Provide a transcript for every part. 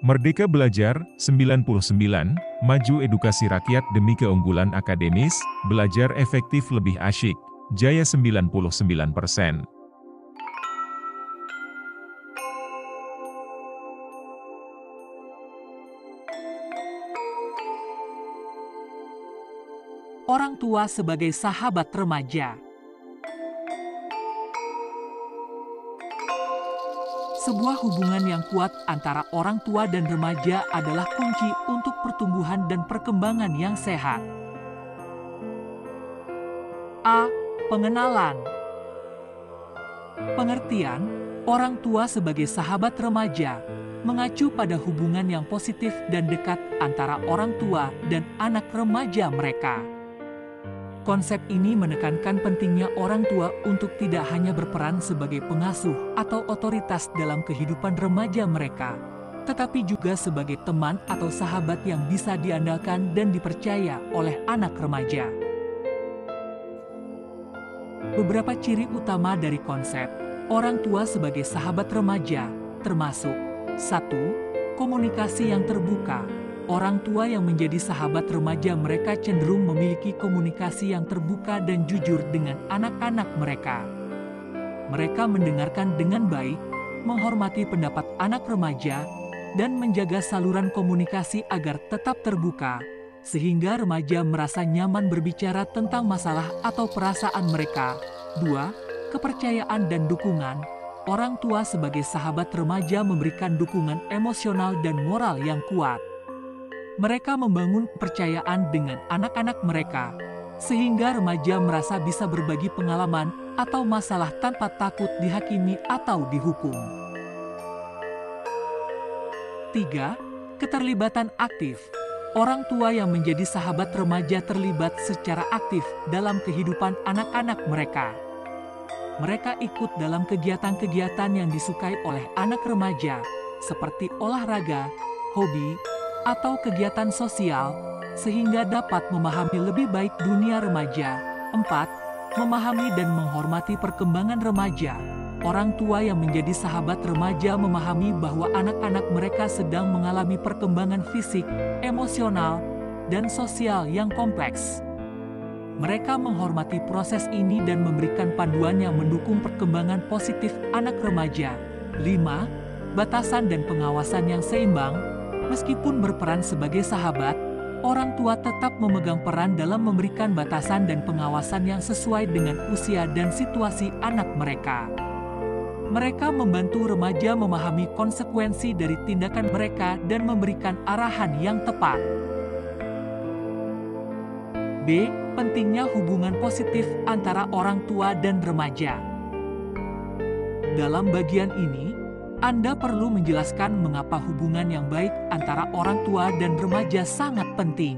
Merdeka Belajar, 99, Maju Edukasi Rakyat Demi Keunggulan Akademis, Belajar Efektif Lebih Asyik, Jaya 99%. Orang tua sebagai sahabat remaja. Sebuah hubungan yang kuat antara orang tua dan remaja adalah kunci untuk pertumbuhan dan perkembangan yang sehat. A. Pengenalan. Pengertian, orang tua sebagai sahabat remaja mengacu pada hubungan yang positif dan dekat antara orang tua dan anak remaja mereka. Konsep ini menekankan pentingnya orang tua untuk tidak hanya berperan sebagai pengasuh atau otoritas dalam kehidupan remaja mereka, tetapi juga sebagai teman atau sahabat yang bisa diandalkan dan dipercaya oleh anak remaja. Beberapa ciri utama dari konsep orang tua sebagai sahabat remaja termasuk 1. Komunikasi yang terbuka. Orang tua yang menjadi sahabat remaja mereka cenderung memiliki komunikasi yang terbuka dan jujur dengan anak-anak mereka. Mereka mendengarkan dengan baik, menghormati pendapat anak remaja, dan menjaga saluran komunikasi agar tetap terbuka, sehingga remaja merasa nyaman berbicara tentang masalah atau perasaan mereka. 2. Kepercayaan dan dukungan. Orang tua sebagai sahabat remaja memberikan dukungan emosional dan moral yang kuat. Mereka membangun kepercayaan dengan anak-anak mereka, sehingga remaja merasa bisa berbagi pengalaman atau masalah tanpa takut dihakimi atau dihukum. 3. Keterlibatan aktif. Orang tua yang menjadi sahabat remaja terlibat secara aktif dalam kehidupan anak-anak mereka. Mereka ikut dalam kegiatan-kegiatan yang disukai oleh anak remaja, seperti olahraga, hobi, atau kegiatan sosial, sehingga dapat memahami lebih baik dunia remaja. 4. Memahami dan menghormati perkembangan remaja. Orang tua yang menjadi sahabat remaja memahami bahwa anak-anak mereka sedang mengalami perkembangan fisik, emosional, dan sosial yang kompleks. Mereka menghormati proses ini dan memberikan panduan yang mendukung perkembangan positif anak remaja. 5. Batasan dan pengawasan yang seimbang. Meskipun berperan sebagai sahabat, orang tua tetap memegang peran dalam memberikan batasan dan pengawasan yang sesuai dengan usia dan situasi anak mereka. Mereka membantu remaja memahami konsekuensi dari tindakan mereka dan memberikan arahan yang tepat. B. Pentingnya hubungan positif antara orang tua dan remaja. Dalam bagian ini, Anda perlu menjelaskan mengapa hubungan yang baik antara orang tua dan remaja sangat penting.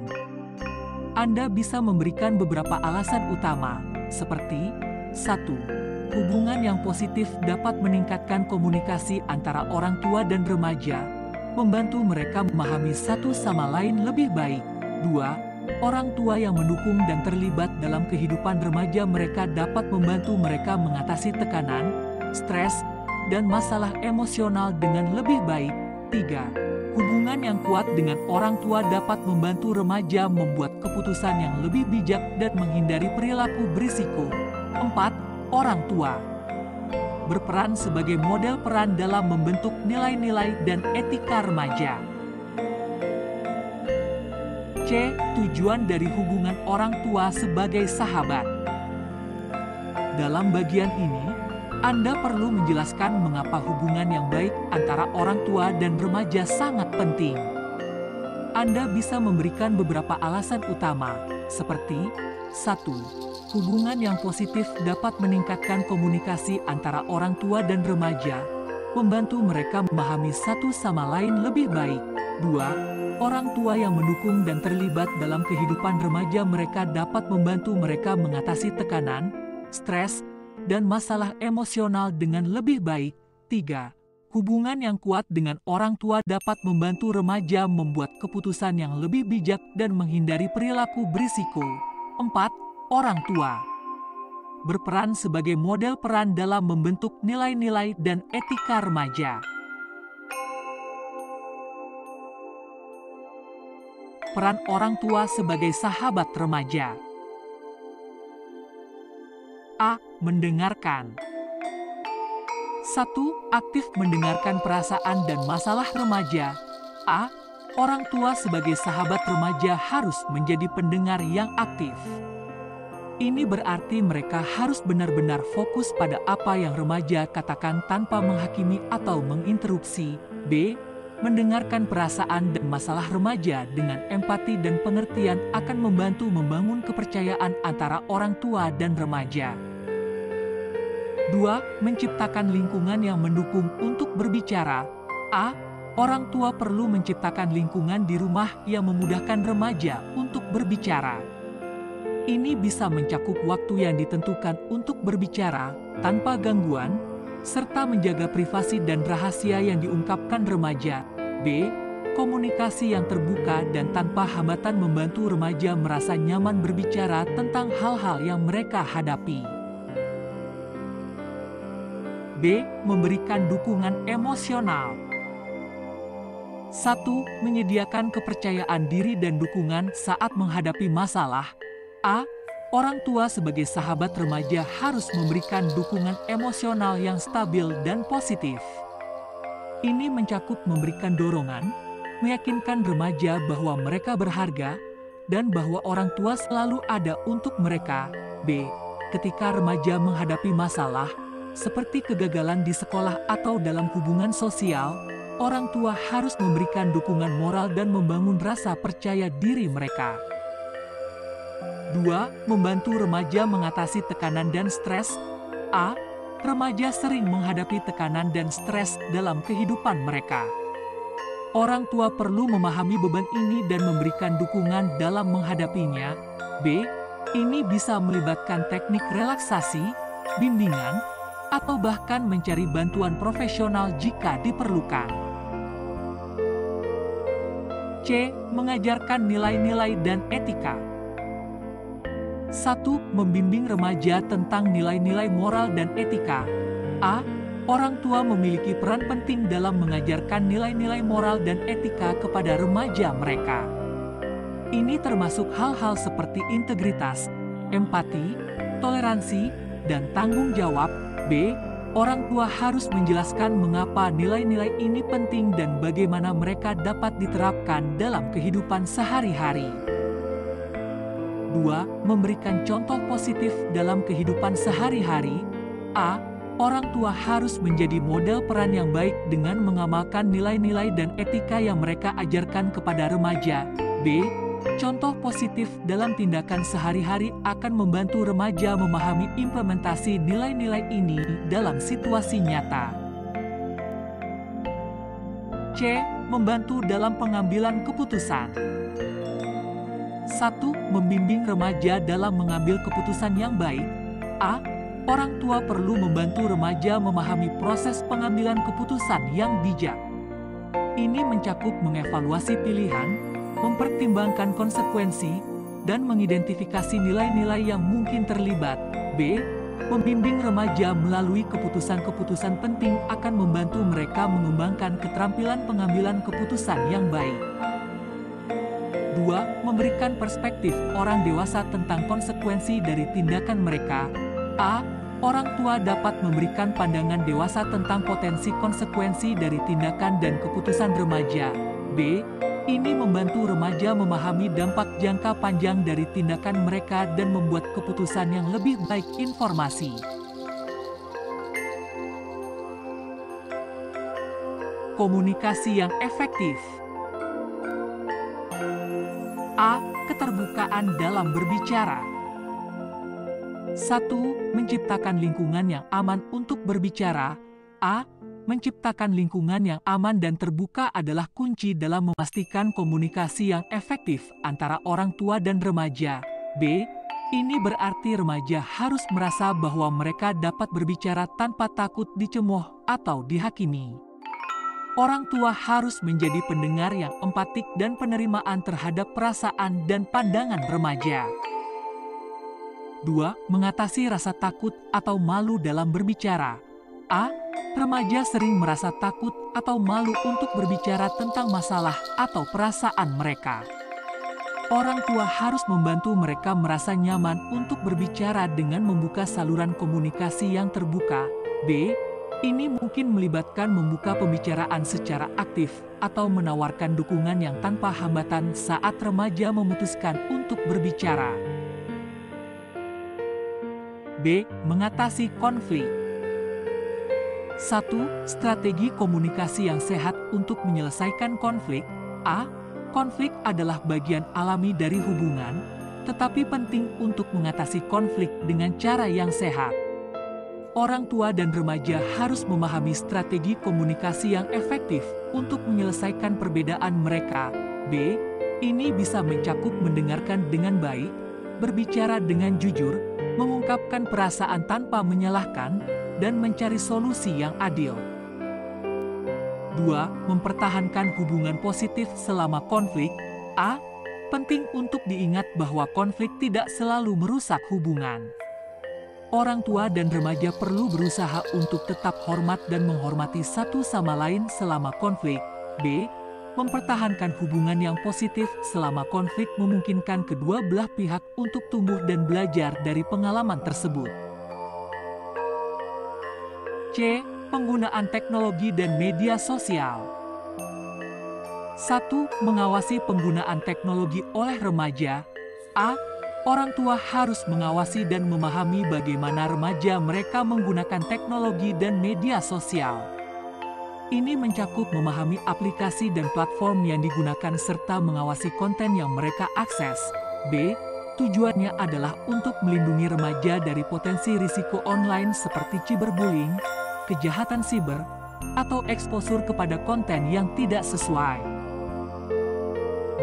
Anda bisa memberikan beberapa alasan utama, seperti 1. Hubungan yang positif dapat meningkatkan komunikasi antara orang tua dan remaja, membantu mereka memahami satu sama lain lebih baik. 2. Orang tua yang mendukung dan terlibat dalam kehidupan remaja mereka dapat membantu mereka mengatasi tekanan, stres, dan masalah emosional dengan lebih baik. 3. Hubungan yang kuat dengan orang tua dapat membantu remaja membuat keputusan yang lebih bijak dan menghindari perilaku berisiko. 4. Orang tua berperan sebagai model peran dalam membentuk nilai-nilai dan etika remaja. C. Tujuan dari hubungan orang tua sebagai sahabat. Dalam bagian ini, Anda perlu menjelaskan mengapa hubungan yang baik antara orang tua dan remaja sangat penting. Anda bisa memberikan beberapa alasan utama, seperti 1. Hubungan yang positif dapat meningkatkan komunikasi antara orang tua dan remaja, membantu mereka memahami satu sama lain lebih baik. 2. Orang tua yang mendukung dan terlibat dalam kehidupan remaja mereka dapat membantu mereka mengatasi tekanan, stres, dan masalah emosional dengan lebih baik. 3. Hubungan yang kuat dengan orang tua dapat membantu remaja membuat keputusan yang lebih bijak dan menghindari perilaku berisiko. 4. Orang tua berperan sebagai model peran dalam membentuk nilai-nilai dan etika remaja. peran orang tua sebagai sahabat remaja. A. Mendengarkan. 1. Aktif mendengarkan perasaan dan masalah remaja. A. Orang tua sebagai sahabat remaja harus menjadi pendengar yang aktif. Ini berarti mereka harus benar-benar fokus pada apa yang remaja katakan tanpa menghakimi atau menginterupsi. B. Mendengarkan perasaan dan masalah remaja dengan empati dan pengertian akan membantu membangun kepercayaan antara orang tua dan remaja. 2. Menciptakan lingkungan yang mendukung untuk berbicara. A. Orang tua perlu menciptakan lingkungan di rumah yang memudahkan remaja untuk berbicara. Ini bisa mencakup waktu yang ditentukan untuk berbicara tanpa gangguan, serta menjaga privasi dan rahasia yang diungkapkan remaja. B. Komunikasi yang terbuka dan tanpa hambatan membantu remaja merasa nyaman berbicara tentang hal-hal yang mereka hadapi. B. Memberikan dukungan emosional. 1. Menyediakan kepercayaan diri dan dukungan saat menghadapi masalah. A. Orang tua sebagai sahabat remaja harus memberikan dukungan emosional yang stabil dan positif. Ini mencakup memberikan dorongan, meyakinkan remaja bahwa mereka berharga, dan bahwa orang tua selalu ada untuk mereka. B. Ketika remaja menghadapi masalah, seperti kegagalan di sekolah atau dalam hubungan sosial, orang tua harus memberikan dukungan moral dan membangun rasa percaya diri mereka. 2. Membantu remaja mengatasi tekanan dan stres. A. Remaja sering menghadapi tekanan dan stres dalam kehidupan mereka. Orang tua perlu memahami beban ini dan memberikan dukungan dalam menghadapinya. B. Ini bisa melibatkan teknik relaksasi, bimbingan, atau bahkan mencari bantuan profesional jika diperlukan. C. Mengajarkan nilai-nilai dan etika. 1. Membimbing remaja tentang nilai-nilai moral dan etika. A. Orang tua memiliki peran penting dalam mengajarkan nilai-nilai moral dan etika kepada remaja mereka. Ini termasuk hal-hal seperti integritas, empati, toleransi, dan tanggung jawab. B. Orang tua harus menjelaskan mengapa nilai-nilai ini penting dan bagaimana mereka dapat diterapkan dalam kehidupan sehari-hari. 2. Memberikan contoh positif dalam kehidupan sehari-hari. A. Orang tua harus menjadi model peran yang baik dengan mengamalkan nilai-nilai dan etika yang mereka ajarkan kepada remaja. B. Contoh positif dalam tindakan sehari-hari akan membantu remaja memahami implementasi nilai-nilai ini dalam situasi nyata. C. Membantu dalam pengambilan keputusan. 1. Membimbing remaja dalam mengambil keputusan yang baik. A. Orang tua perlu membantu remaja memahami proses pengambilan keputusan yang bijak. Ini mencakup mengevaluasi pilihan, mempertimbangkan konsekuensi, dan mengidentifikasi nilai-nilai yang mungkin terlibat. B. Membimbing remaja melalui keputusan-keputusan penting akan membantu mereka mengembangkan keterampilan pengambilan keputusan yang baik. 2. Memberikan perspektif orang dewasa tentang konsekuensi dari tindakan mereka. A. Orang tua dapat memberikan pandangan dewasa tentang potensi konsekuensi dari tindakan dan keputusan remaja. B. Ini membantu remaja memahami dampak jangka panjang dari tindakan mereka dan membuat keputusan yang lebih baik. Informasi. Komunikasi yang efektif. A. Keterbukaan dalam berbicara. 1. Menciptakan lingkungan yang aman untuk berbicara. A. Menciptakan lingkungan yang aman dan terbuka adalah kunci dalam memastikan komunikasi yang efektif antara orang tua dan remaja. B. Ini berarti remaja harus merasa bahwa mereka dapat berbicara tanpa takut dicemooh atau dihakimi. Orang tua harus menjadi pendengar yang empatik dan penerimaan terhadap perasaan dan pandangan remaja. 2. Mengatasi rasa takut atau malu dalam berbicara. A. Remaja sering merasa takut atau malu untuk berbicara tentang masalah atau perasaan mereka. Orang tua harus membantu mereka merasa nyaman untuk berbicara dengan membuka saluran komunikasi yang terbuka. B. Ini mungkin melibatkan membuka pembicaraan secara aktif atau menawarkan dukungan yang tanpa hambatan saat remaja memutuskan untuk berbicara. B. Mengatasi konflik. 1. Strategi komunikasi yang sehat untuk menyelesaikan konflik. A. Konflik adalah bagian alami dari hubungan, tetapi penting untuk mengatasi konflik dengan cara yang sehat. Orang tua dan remaja harus memahami strategi komunikasi yang efektif untuk menyelesaikan perbedaan mereka. B. Ini bisa mencakup mendengarkan dengan baik, berbicara dengan jujur, mengungkapkan perasaan tanpa menyalahkan, dan mencari solusi yang adil. 2. Mempertahankan hubungan positif selama konflik. A. Penting untuk diingat bahwa konflik tidak selalu merusak hubungan. Orang tua dan remaja perlu berusaha untuk tetap hormat dan menghormati satu sama lain selama konflik. B. Mempertahankan hubungan yang positif selama konflik memungkinkan kedua belah pihak untuk tumbuh dan belajar dari pengalaman tersebut. C. Penggunaan teknologi dan media sosial. 1. Mengawasi penggunaan teknologi oleh remaja. A. Orang tua harus mengawasi dan memahami bagaimana remaja mereka menggunakan teknologi dan media sosial. Ini mencakup memahami aplikasi dan platform yang digunakan serta mengawasi konten yang mereka akses. B. Tujuannya adalah untuk melindungi remaja dari potensi risiko online seperti cyberbullying, kejahatan siber, atau eksposur kepada konten yang tidak sesuai.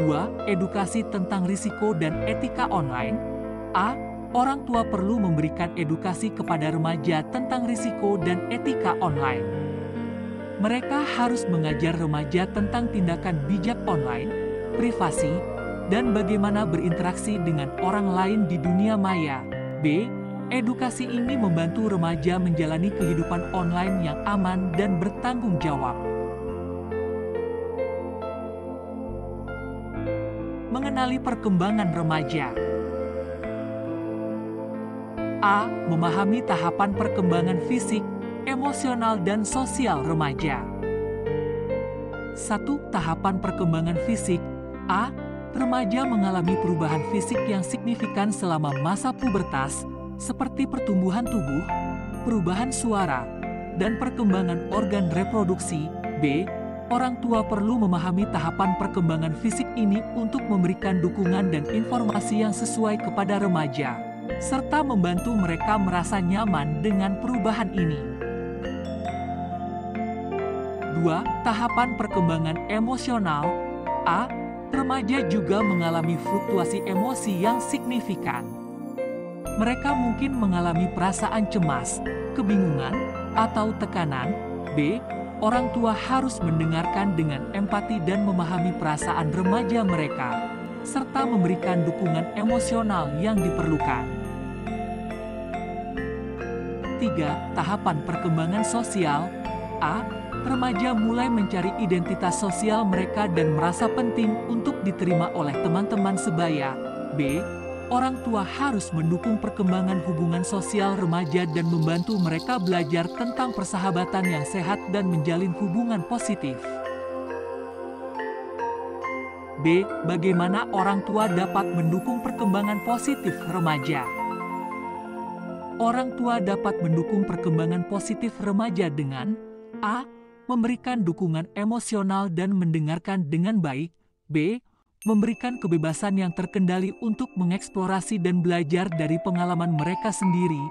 2. Edukasi tentang risiko dan etika online. A. Orang tua perlu memberikan edukasi kepada remaja tentang risiko dan etika online. Mereka harus mengajar remaja tentang tindakan bijak online, privasi, dan bagaimana berinteraksi dengan orang lain di dunia maya. B. Edukasi ini membantu remaja menjalani kehidupan online yang aman dan bertanggung jawab. Mengenali perkembangan remaja. A. Memahami tahapan perkembangan fisik, emosional, dan sosial remaja. 1. Tahapan perkembangan fisik. A. Remaja mengalami perubahan fisik yang signifikan selama masa pubertas, seperti pertumbuhan tubuh, perubahan suara, dan perkembangan organ reproduksi. B. Orang tua perlu memahami tahapan perkembangan fisik ini untuk memberikan dukungan dan informasi yang sesuai kepada remaja, serta membantu mereka merasa nyaman dengan perubahan ini. 2. Tahapan perkembangan emosional. A. Remaja juga mengalami fluktuasi emosi yang signifikan. Mereka mungkin mengalami perasaan cemas, kebingungan, atau tekanan. B. Orang tua harus mendengarkan dengan empati dan memahami perasaan remaja mereka, serta memberikan dukungan emosional yang diperlukan. 3. Tahapan perkembangan sosial. A. Remaja mulai mencari identitas sosial mereka dan merasa penting untuk diterima oleh teman-teman sebaya. B. Orang tua harus mendukung perkembangan hubungan sosial remaja dan membantu mereka belajar tentang persahabatan yang sehat dan menjalin hubungan positif. B. Bagaimana orang tua dapat mendukung perkembangan positif remaja? Orang tua dapat mendukung perkembangan positif remaja dengan A. Memberikan dukungan emosional dan mendengarkan dengan baik. B. Memberikan kebebasan yang terkendali untuk mengeksplorasi dan belajar dari pengalaman mereka sendiri.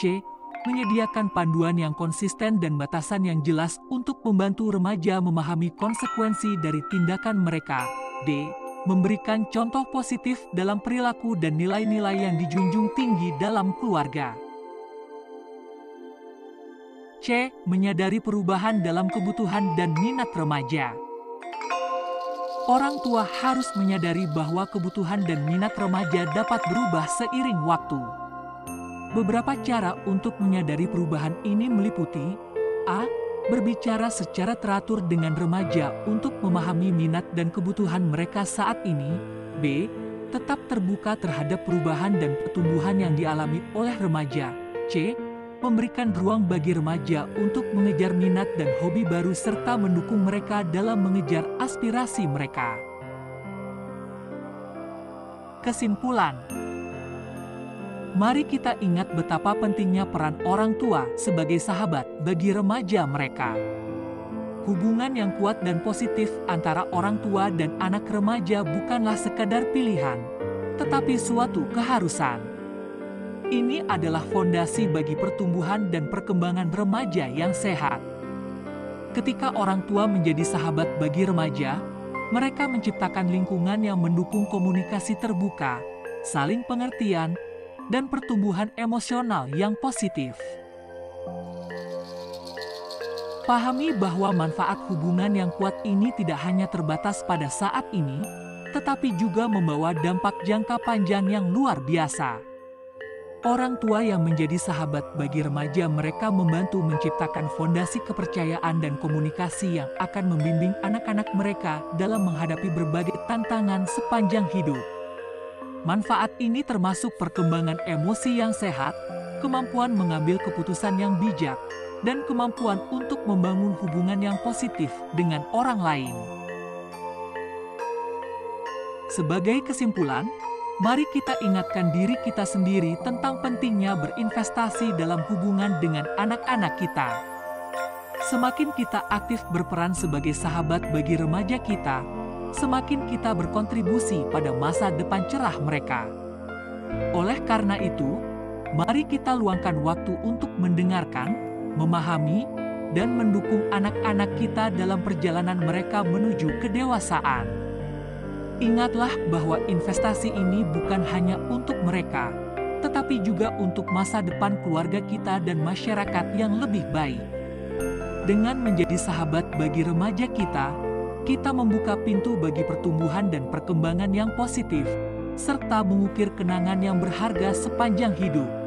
C. Menyediakan panduan yang konsisten dan batasan yang jelas untuk membantu remaja memahami konsekuensi dari tindakan mereka. D. Memberikan contoh positif dalam perilaku dan nilai-nilai yang dijunjung tinggi dalam keluarga. C. Menyadari perubahan dalam kebutuhan dan minat remaja. Orang tua harus menyadari bahwa kebutuhan dan minat remaja dapat berubah seiring waktu. Beberapa cara untuk menyadari perubahan ini meliputi: A. Berbicara secara teratur dengan remaja untuk memahami minat dan kebutuhan mereka saat ini. B. tetap terbuka terhadap perubahan dan pertumbuhan yang dialami oleh remaja. C. Memberikan ruang bagi remaja untuk mengejar minat dan hobi baru serta mendukung mereka dalam mengejar aspirasi mereka. Kesimpulan. Mari kita ingat betapa pentingnya peran orang tua sebagai sahabat bagi remaja mereka. Hubungan yang kuat dan positif antara orang tua dan anak remaja bukanlah sekadar pilihan, tetapi suatu keharusan. Ini adalah fondasi bagi pertumbuhan dan perkembangan remaja yang sehat. Ketika orang tua menjadi sahabat bagi remaja, mereka menciptakan lingkungan yang mendukung komunikasi terbuka, saling pengertian, dan pertumbuhan emosional yang positif. Pahami bahwa manfaat hubungan yang kuat ini tidak hanya terbatas pada saat ini, tetapi juga membawa dampak jangka panjang yang luar biasa. Orang tua yang menjadi sahabat bagi remaja mereka membantu menciptakan fondasi kepercayaan dan komunikasi yang akan membimbing anak-anak mereka dalam menghadapi berbagai tantangan sepanjang hidup. Manfaat ini termasuk perkembangan emosi yang sehat, kemampuan mengambil keputusan yang bijak, dan kemampuan untuk membangun hubungan yang positif dengan orang lain. Sebagai kesimpulan, mari kita ingatkan diri kita sendiri tentang pentingnya berinvestasi dalam hubungan dengan anak-anak kita. Semakin kita aktif berperan sebagai sahabat bagi remaja kita, semakin kita berkontribusi pada masa depan cerah mereka. Oleh karena itu, mari kita luangkan waktu untuk mendengarkan, memahami, dan mendukung anak-anak kita dalam perjalanan mereka menuju kedewasaan. Ingatlah bahwa investasi ini bukan hanya untuk mereka, tetapi juga untuk masa depan keluarga kita dan masyarakat yang lebih baik. Dengan menjadi sahabat bagi remaja kita membuka pintu bagi pertumbuhan dan perkembangan yang positif, serta mengukir kenangan yang berharga sepanjang hidup.